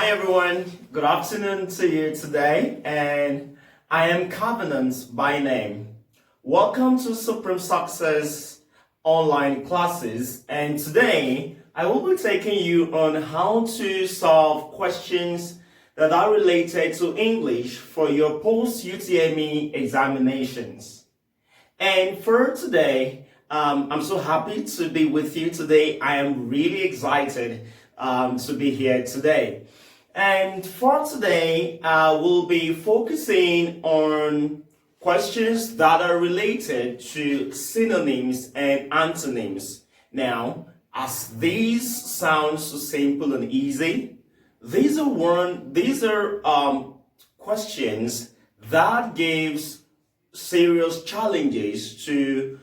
Hi everyone, good afternoon to you today, and I am Covenant by name. Welcome to Supreme Success online classes, and today I will be taking you on how to solve questions that are related to English for your post-UTME examinations. And for today, I'm so happy to be with you today. I am really excited to be here today. And for today, we'll be focusing on questions that are related to synonyms and antonyms. Now, as these sound so simple and easy, these are questions that gives serious challenges to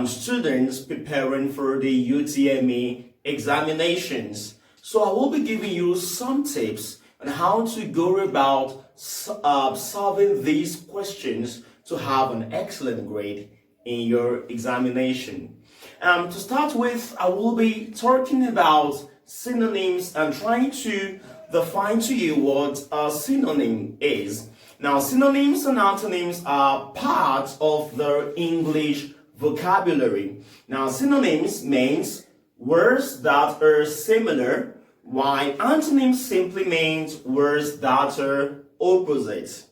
students preparing for the UTME examinations. So I will be giving you some tips on how to go about solving these questions to have an excellent grade in your examination. To start with, I will be talking about synonyms and trying to define to you what a synonym is. Now, synonyms and antonyms are part of the English vocabulary. Now, synonyms means words that are similar, while antonyms simply means words that are opposite.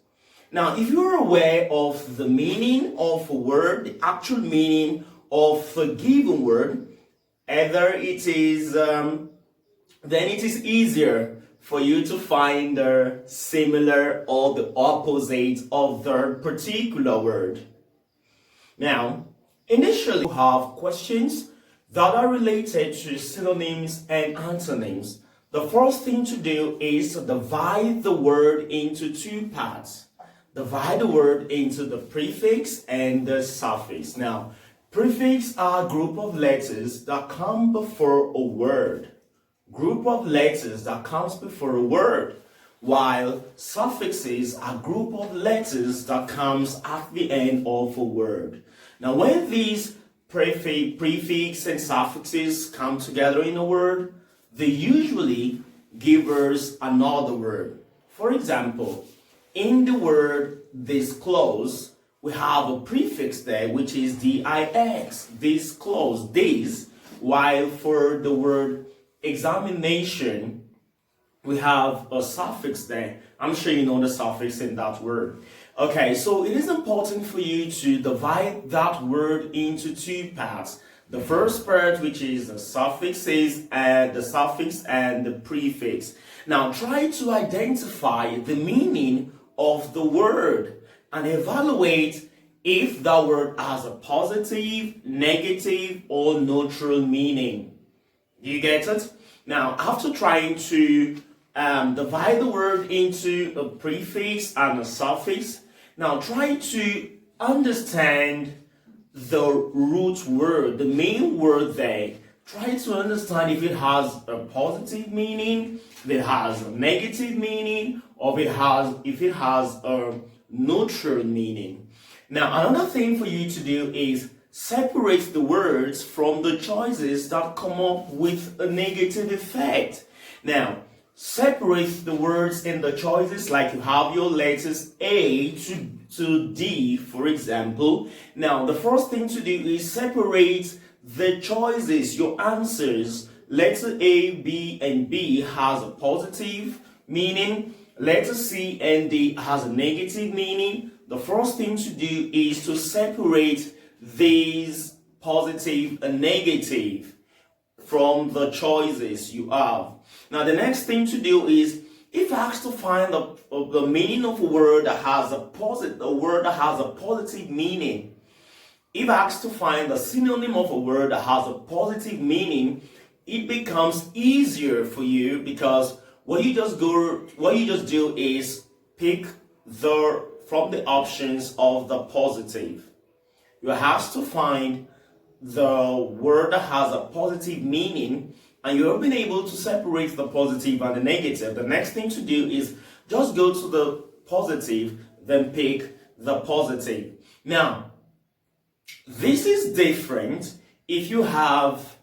Now, if you're aware of the meaning of a word, the actual meaning of a given word, either it is, then it is easier for you to find the similar or the opposite of the particular word. Now, initially, we have questions that are related to synonyms and antonyms. The first thing to do is to divide the word into two parts. Divide the word into the prefix and the suffix. Now, prefix are a group of letters that come before a word. Group of letters that comes before a word, while suffixes are group of letters that comes at the end of a word. Now, when these prefix and suffixes come together in a word, they usually give us another word. For example, in the word disclose, we have a prefix there which is DIX, disclose, this, while for the word examination, we have a suffix there. I'm sure you know the suffix in that word. Okay, so it is important for you to divide that word into two parts. The first part, which is the suffixes and the suffix and the prefix. Now, try to identify the meaning of the word and evaluate if that word has a positive, negative, or neutral meaning. You get it? Now, after trying to divide the word into a prefix and a suffix, now try to understand the root word, the main word there. Try to understand if it has a positive meaning, if it has a negative meaning, or if it has a neutral meaning. Now, another thing for you to do is separate the words from the choices that come up with a negative effect. Now, separate the words in the choices, like you have your letters A to D, for example. Now, the first thing to do is separate the choices, your answers. Letter A, B, and B has a positive meaning. Letter C and D has a negative meaning. The first thing to do is to separate these positive and negative from the choices you have. Now, the next thing to do is, if asked to find the meaning of a word that has a positive meaning, if asked to find the synonym of a word that has a positive meaning, it becomes easier for you, because what you just do is pick from the options of the positive. You have to find the word that has a positive meaning, and you have been able to separate the positive and the negative. The next thing to do is just go to the positive, then pick the positive. Now, this is different if you have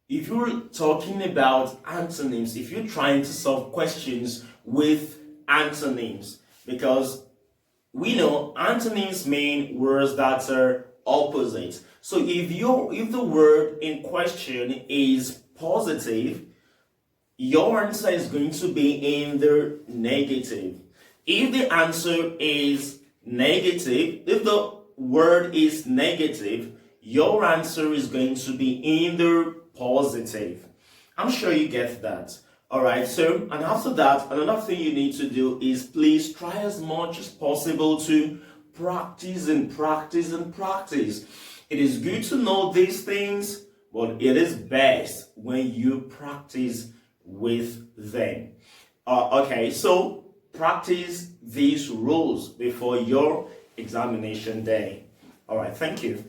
if you're talking about antonyms, if you're trying to solve questions with antonyms, because we know antonyms mean words that are opposite. So if the word in question is positive, your answer is going to be in the negative. If the answer is negative, if the word is negative, your answer is going to be in the positive. I'm sure you get that. Alright, so, and after that, another thing you need to do is please try as much as possible to practice and practice and practice. It is good to know these things, but it is best when you practice with them. Okay, so practice these rules before your examination day. Alright, thank you.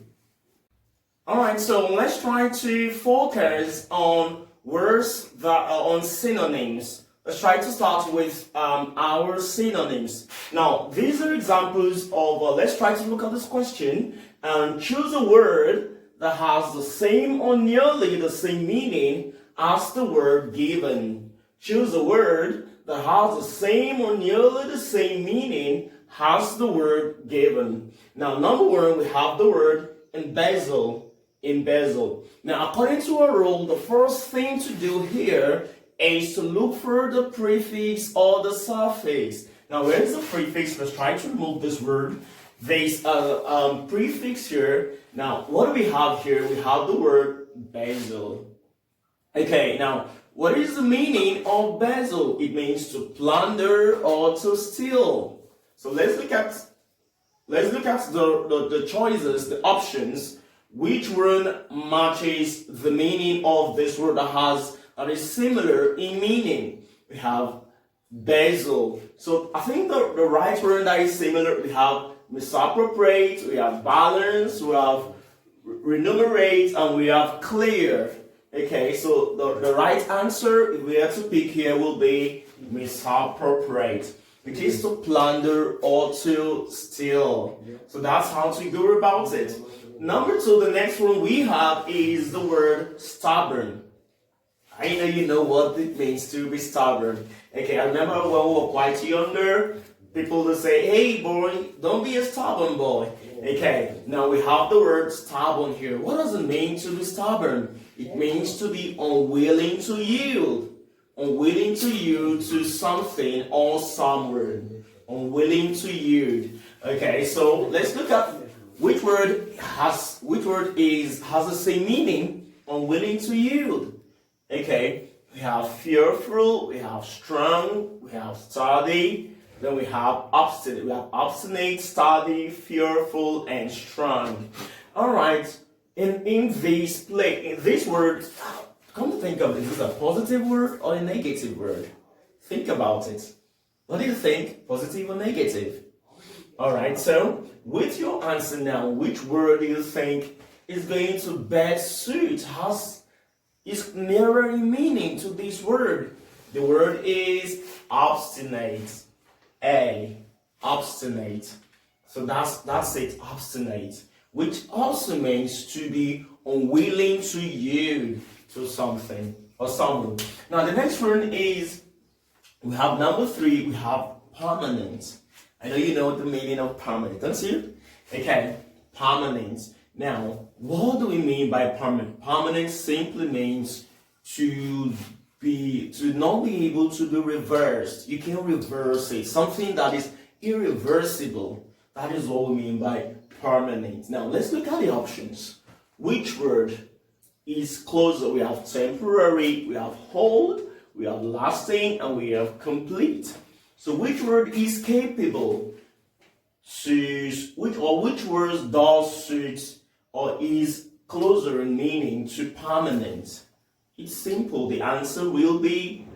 Alright, so let's try to focus on words that are on synonyms. Let's try to start with our synonyms. Now, these are examples of, let's try to look at this question and choose a word that has the same or nearly the same meaning as the word given. Choose a word that has the same or nearly the same meaning as the word given. Now, number one, we have the word embezzle. Embezzle. Now, according to our rule, the first thing to do here is to look for the prefix or the suffix. Now, where is the prefix? Let's try to remove this word. There's a prefix here. Now, what do we have here? We have the word bezel. Okay, now, what is the meaning of bezel? It means to plunder or to steal. So let's look at the choices, the options. Which word matches the meaning of this word that is similar in meaning? We have bezel. So I think the right word that is similar, we have misappropriate, we have balance, we have remunerate, and we have clear. Okay, so the right answer, if we have to pick here, will be misappropriate. It is to plunder or to steal. So that's how to go about it. Number two, the next one we have is the word stubborn. I know you know what it means to be stubborn. Okay, I remember when we were quite younger, people would say, hey boy, don't be a stubborn boy. Okay, now we have the word stubborn here. What does it mean to be stubborn? It means to be unwilling to yield. Unwilling to yield to something or someone. Unwilling to yield. Okay, so let's look at which word has the same meaning, unwilling to yield. Okay, we have fearful, we have strong, we have sturdy, then we have obstinate. We have obstinate, sturdy, fearful, and strong. Alright, in this word, come to think of it, is this a positive word or a negative word? Think about it. What do you think? Positive or negative? Alright, so with your answer now, which word do you think is going to best suit, is nearer in meaning to this word? The word is obstinate. Obstinate. So that's it, obstinate. Which also means to be unwilling to yield to something or someone. Now the next one is, we have number three, we have permanent. I know you know the meaning of permanent, don't you? Okay, permanent. Now, what do we mean by permanent? Permanent simply means to not be able to be reversed. You can't reverse it. Something that is irreversible. That is what we mean by permanent. Now, let's look at the options. Which word is closer? We have temporary, we have hold, we have lasting, and we have complete. So which word is capable to, which words does suit or is closer in meaning to permanent? It's simple. The answer will be,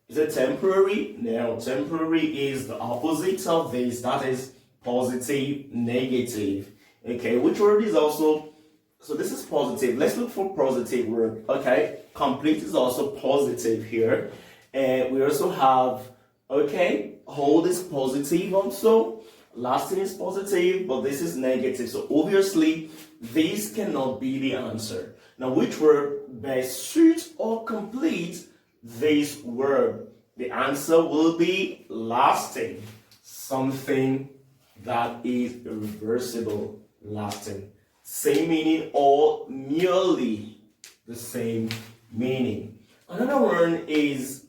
is it temporary? No, temporary is the opposite of this. That is positive, negative. Okay, which word is also, so this is positive. Let's look for positive word. Okay, complete is also positive here. And we also have, okay, hold is positive also. Lasting is positive, but this is negative. So obviously, this cannot be the answer. Now, which word best suits or complete this word? The answer will be lasting. Something that is irreversible, lasting. Same meaning or nearly the same meaning. Another one is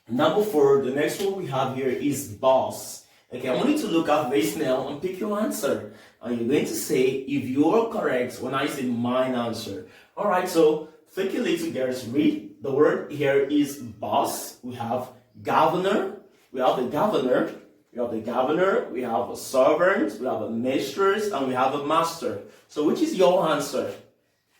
number 4. The next one we have here is boss. Okay, I want you to look at this now and pick your answer. And you're going to say if you're correct when I say mine answer. Alright, so take a little guys, read. The word here is boss. We have governor. We have the governor. We have the governor. We have a servant. We have a mistress. And we have a master. So which is your answer?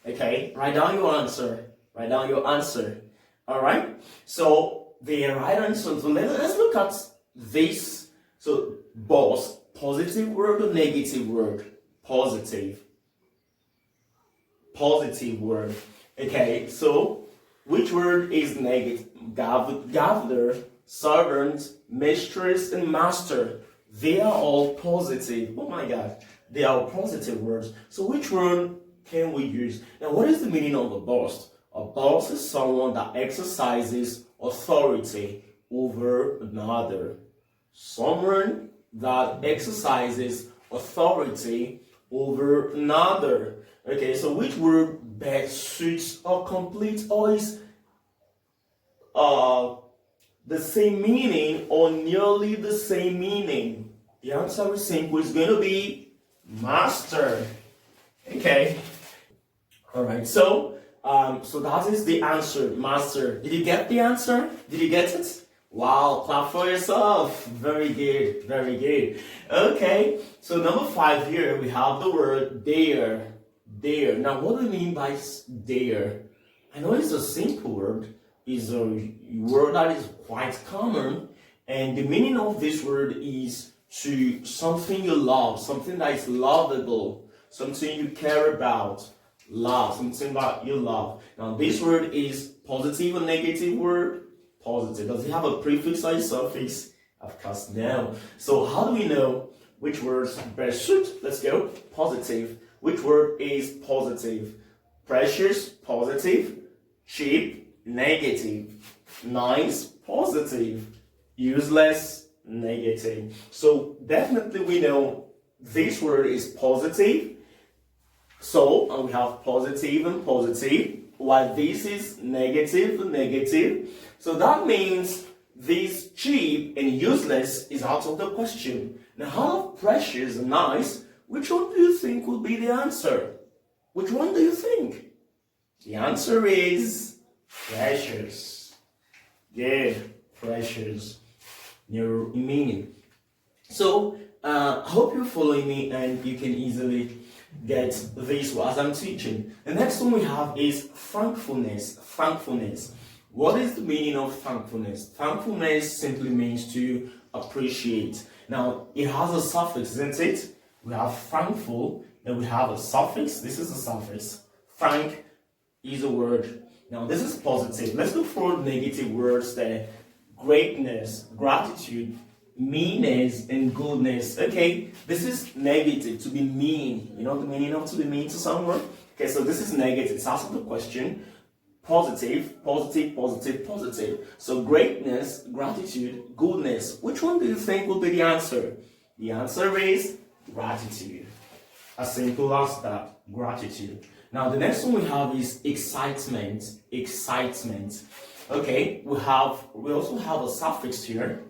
Okay, write down your answer. Write down your answer. Alright, so the right answer. So let's look at this. So, boss, positive word or negative word? Positive. Positive word. Okay, so which word is negative? Governor, servant, mistress, and master. They are all positive. Oh my God, they are positive words. So which one can we use? Now, what is the meaning of a boss? A boss is someone that exercises authority over another. Someone that exercises authority over another. Okay, so which word best suits or complete or is the same meaning or nearly the same meaning? The answer is simple. It's going to be master. Okay. All right. So that is the answer, master. Did you get the answer? Did you get it? Wow, clap for yourself. Very good, very good. Okay, so number 5 here, we have the word dare. Dare. Now, what do we mean by dare? I know it's a simple word. It's a word that is quite common. And the meaning of this word is to something you love, something that is lovable, something you care about. Love, something that you love. Now, this word is positive or negative word? Positive. Does it have a prefix or a suffix? Of course, no. So how do we know which words best suit? Let's go. Positive. Which word is positive? Precious, positive. Cheap, negative. Nice, positive. Useless, negative. So definitely we know this word is positive. So, and we have positive and positive, while this is negative and negative. So that means this cheap and useless is out of the question. Now, how precious and nice, which one do you think will be the answer? Which one do you think? The answer is precious. Good, precious. New meaning. So, I hope you're following me and you can easily get this as I'm teaching. The next one we have is thankfulness. Thankfulness. What is the meaning of thankfulness? Thankfulness simply means to appreciate. Now, it has a suffix, isn't it? We have thankful, then we have a suffix. This is a suffix. Thank is a word. Now, this is positive. Let's look for negative words there. Greatness, gratitude, meanness, and goodness. Okay, this is negative, to be mean. You know the meaning of to be mean to someone? Okay, so this is negative. It's out of the question. Positive, positive, positive, positive. So greatness, gratitude, goodness. Which one do you think will be the answer? The answer is gratitude. As simple as that, gratitude. Now the next one we have is excitement. Excitement. Okay, we also have a suffix here.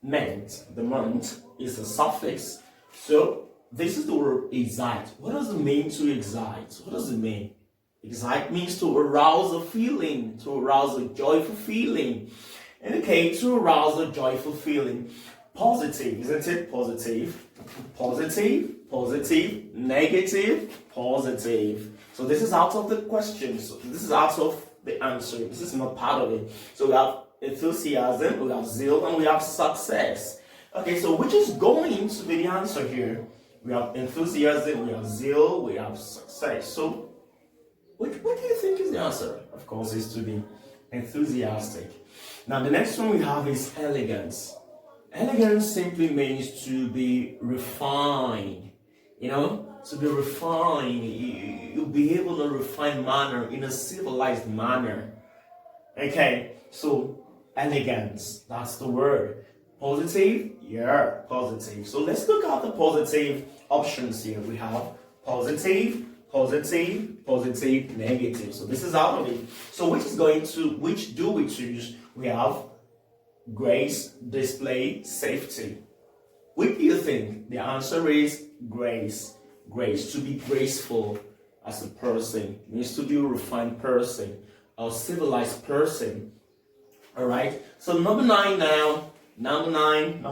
Ment. The month is a suffix. So this is the word excite. What does it mean to excite? What does it mean? Excite means to arouse a feeling, to arouse a joyful feeling. And okay, to arouse a joyful feeling. Positive, isn't it? Positive, positive, positive, negative, positive. So this is out of the question. So this is out of the answer. This is not part of it. So we have enthusiasm, we have zeal, and we have success. Okay, so which is going to be the answer here? We have enthusiasm, we have zeal, we have success. So what do you think is the answer? Of course, is to be enthusiastic. Now, the next one we have is elegance. Elegance simply means to be refined. to be refined. You'll be able to refine manner in a civilized manner. Okay, so elegance, that's the word. Positive, yeah, positive. So let's look at the positive options here. We have positive, positive, positive, negative. So this is out of it. So which do we choose? We have grace, display, safety. What do you think? The answer is grace. Grace, to be graceful as a person, means to be a refined person, a civilized person. Alright, so number 9 now. Number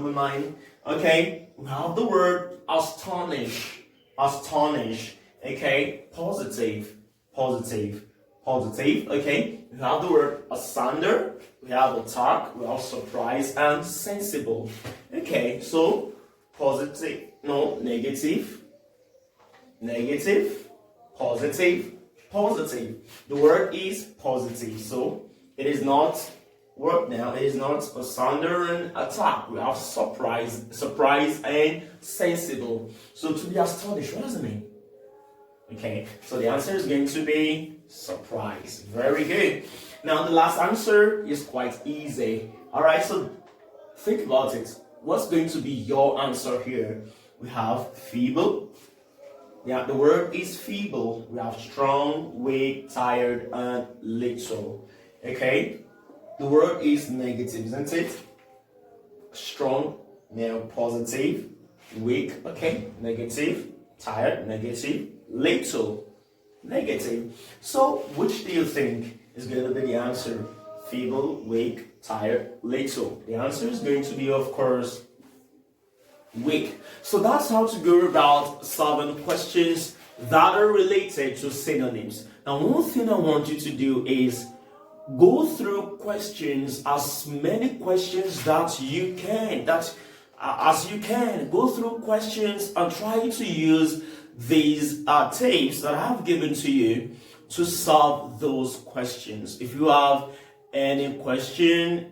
nine. Okay, we have the word astonish. Astonish. Okay, positive. Okay, we have the word asunder. We have attack. We have surprise and sensible. Okay, so positive, no, negative, positive. The word is positive, so it is not work now. It is not asunder and attack. We have surprise and sensible. So to be astonished, what does it mean? Okay, so the answer is going to be surprise. Very good. Now the last answer is quite easy. Alright, so think about it. What's going to be your answer here? We have feeble. Yeah, the word is feeble. We have strong, weak, tired, and little. Okay, the word is negative, isn't it? Strong, now positive, weak, okay, negative, tired, negative, little, negative. So which do you think is going to be the answer? Feeble, weak, tired, little. The answer is going to be, of course, weak. So that's how to go about solving questions that are related to synonyms. Now, one thing I want you to do is go through questions, as many questions that you can, go through questions and try to use these tapes that I have given to you to solve those questions. If you have any question,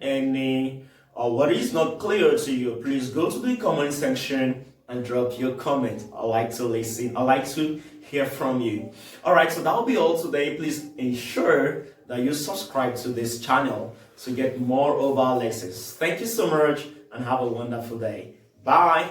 what is not clear to you, please go to the comment section and drop your comment. I like to listen. I like to hear from you. Alright, so that'll be all today. Please ensure that you subscribe to this channel to get more of our lessons. Thank you so much and have a wonderful day. Bye.